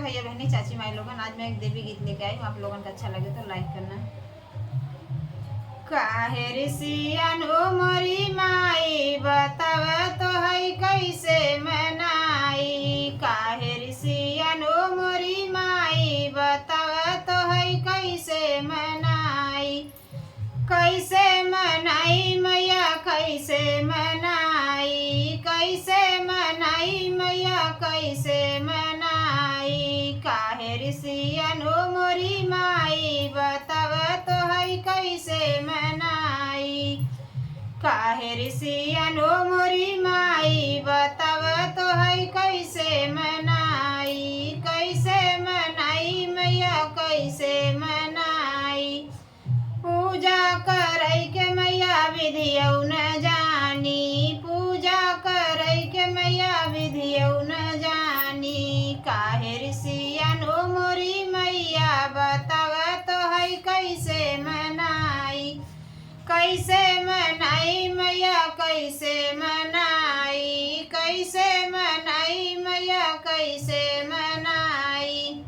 भैया बहनी चाची माई लोगन, आज मैं एक देवी गीत लेके आई हूँ। आप लोगन का अच्छा लगे तो लाइक करना। काहे ऋषियनो मोरी माई बताव तो है कैसे मनाई। काहे ऋषियनो मोरी माई बताव तो है कैसे मनाई। कैसे मनाई मैया कैसे मनाई। कैसे मनाई मैया कैसे मनाई। काहे ऋषियनो मोरी माई बताव तो है कैसे मनाई। काहे ऋषियनो मोरी माई बताव तो है कैसे मनाई। कैसे मनाई मैया कैसे मनाई। पूजा करई के मैया विधियौ न जानी। पूजा करई के मैया विधियौ न जानी। काहे ऋषियनो मोरी मैया बताव तो है कैसे मनाई। कैसे मनाई मैया कैसे मनाई। कैसे मनाई मैया कैसे मनाई।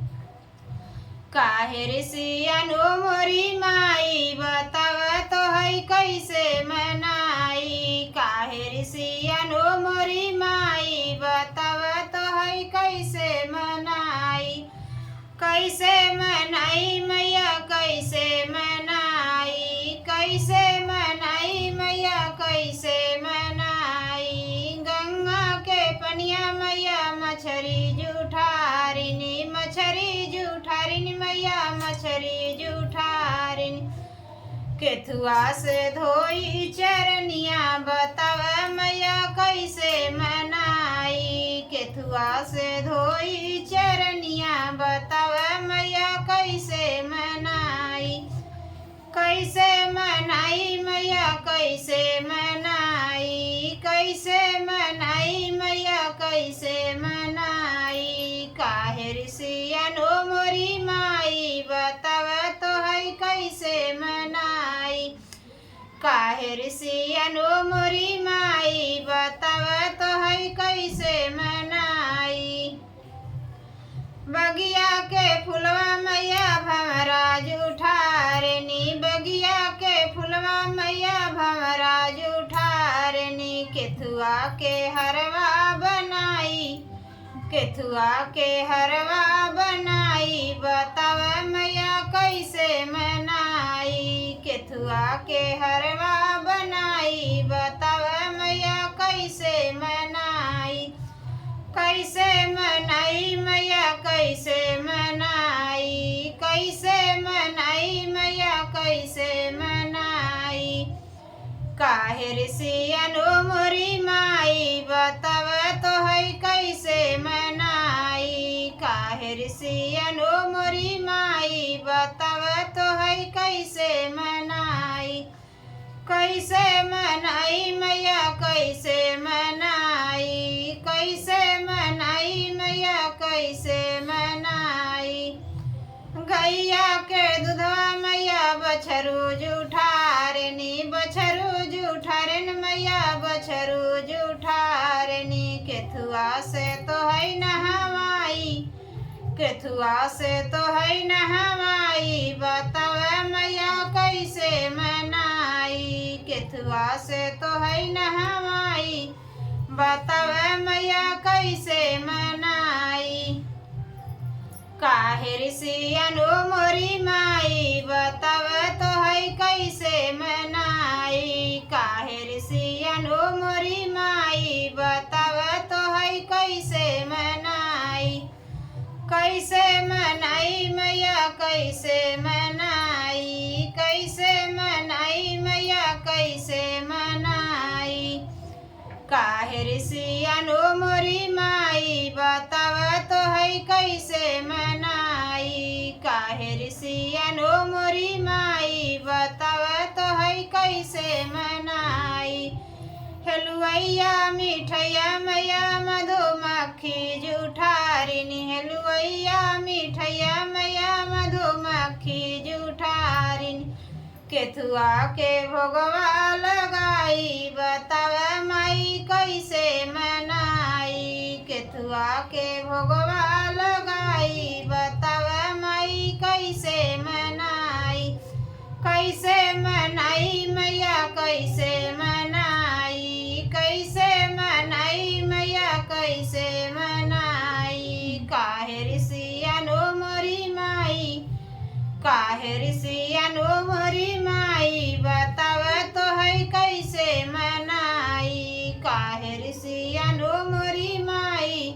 काहे ऋषियनो मोरी माई बताव तो है कैसे मनाई। काहे ऋषियनो मोरी माई बताव तो है कैसे मनाई। कैसे मनाई मैया कैसे मनाई। कैसे मनाई मैया कैसे मनाई। गंगा के पनिया मैया मछरी जुठारिनी। मछरी जुठारिनी मैया मछरी जुठारिनी। केथुआ से धोई चरनिया बताव मैया कैसे मनाई। केथुआ से धोई चरनिया बताव मैया कैसे मनाई। कैसे मनाई मैया कैसे मनाई। कैसे मनाई मैया कैसे मनाई। काहे ऋषियनो मोरी माई बताव तो है कैसे मनाई। काहे ऋषियनो मोरी माई बताव तो है कैसे मनाई। बगिया के फुलवा मैया भंवरा जुठारनी। बगिया के फुलवा मैया भंवरा जुठारनी। केथुआ के हरवा बनाई। केथुआ के हरवा बनाई बताव मैया कैसे मनाई। केथुआ के हरवा बनाई बताव मैया कैसे मनाई। कैसे मनाई मैया कैसे मनाई। कैसे मनाई मैया कैसे मनाई। काहे ऋषियनो मोरी माई बताव तो है कैसे मनाई। काहे ऋषियनो मोरी माई बताव तो है कैसे मनाई। कैसे मनाई मैया कैसे मनाई। कैसे मनाई मैया कैसे मनाई। गैया के दूधवा मैया बछरू जुठारनी। बछरू जुठारन मैया बछरू जुठारनी। केथुआ से तो है नहवाई। केथुआ से तो है नहवाई बताव मैया कैसे मनाई। केथुआ से तो है नहवाई बताव मैया कैसे मनाई। काहे ऋषियनो मोरी माई बताव तो है कैसे मनाई। काहे ऋषियनो मोरी माई बताव तो है कैसे मनाई। कैसे मनाई मैया कैसे मनाई। कैसे मनाई मैया कैसे मनाई। काहे ऋषियनो मोरी माई बताव तो है कैसे मनाई। काहे ऋषियनो मोरी माई बताव तो है कैसे मनाई। हेलुवैया मिठैया मैया मधुमक्खी जुठारिनी। हेलुवैया मिठैया मैया मधुमक्खी जुठारिनी। केथुआ के भोगवा लगाई बताव माई कैसे मनाई। केथुआ के भोगवा लगाई कैसे मनाई, कैसे मनाई मैया कैसे मनाई। काहे ऋषियनो मोरी माई, काहे ऋषियनो मोरी माई, बताव तो है कैसे मनाई। काहे ऋषियनो मोरी माई,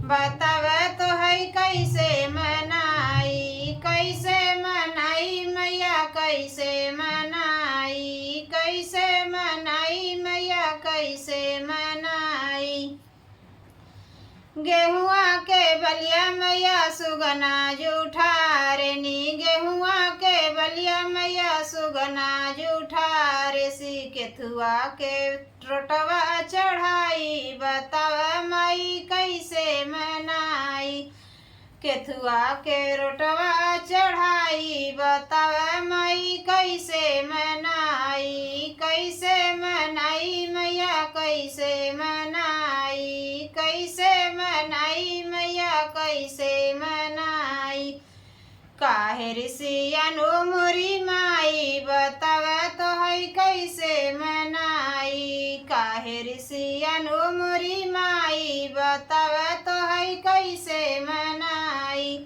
बताव तो है कैसे मनाई। कैसे मनाई मैया कैसे मनाई, कैसे मनाई मैया कैसे मनाई। गेहुआ के बलिया मैया सुगना जुठारनी, गेहुआ के बलिया मैया सुगना जुठारसी। केथुआ के रोटवा चढ़ाई, बताव माई कैसे मनाई। केथुआ के रोटवा चढ़ाई, बताव माई कैसे मनाई। कैसे मनाई मैया कैसे मनाई, कैसे मनाई मैया कैसे मनाई। काहे ऋषियनो मोरी माई, बताव तो है कैसे मनाई। काहे ऋषियनो मोरी माई, बताव तो है कैसे मनाई।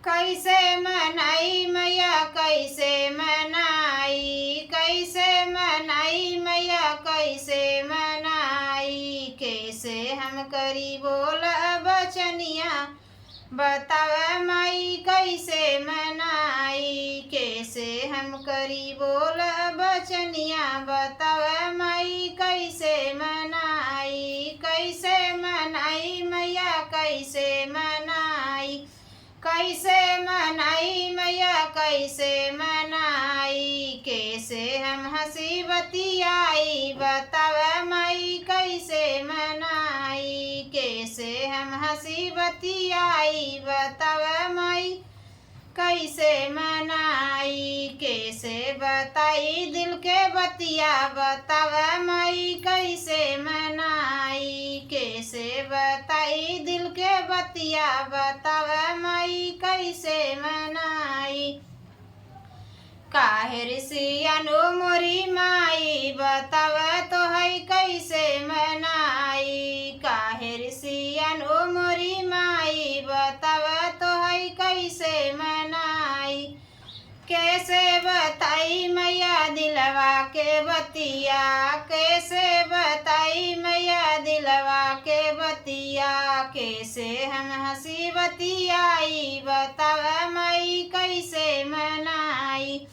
कैसे मनाई मैया कैसे मनाई, कैसे मनाई मैया कैसे मनाई। कैसे हम करी बोल बचनिया, बताव माई कैसे मनाई। कैसे हम करी बोल बचनिया, बताव माई कैसे मनाई। कैसे मनाई मैया कैसे मनाई, कैसे मनाई मैया कैसे मनाई। कैसे हम हंसी बतियाई, बताव माई कैसे मनाई। कैसे हम हंसी बतियाई, बताव माई कैसे मनाई। कैसे बताई दिल के बतिया, बताव माई कैसे मनाई। कैसे बताई दिल के बतिया, बताव माई कैसे मनाई। काहे ऋषियनो मोरी माई, बताव तो है कैसे मनाई। काहे ऋषियनो मोरी माई, बताव तो है कैसे मनाई। कैसे बताई मैया दिलवा के बतिया, कैसे बताई मैया दिलवा के बतिया। कैसे हम हंसी बतियाई, बताव माई कैसे मनाई।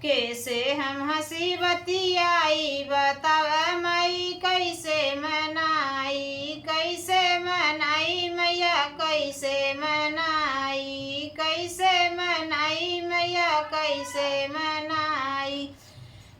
कैसे हम हंसी बतियाई, बताव माई कैसे मनाई। कैसे मनाई मैया कैसे मनाई, कैसे मनाई मैया कैसे मनाई।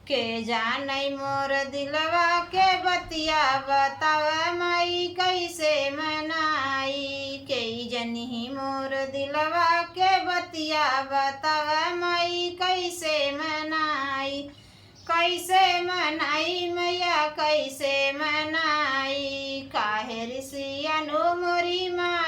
के जानै मोर दिलवा के बतिया, बताव माई कैसे मनाई। के जनी मोर दिलवा के बतिया, बताव माई कैसे मनाई। कैसे मनाई मैया कैसे मनाई। काहे ऋषियनो मोरी माई,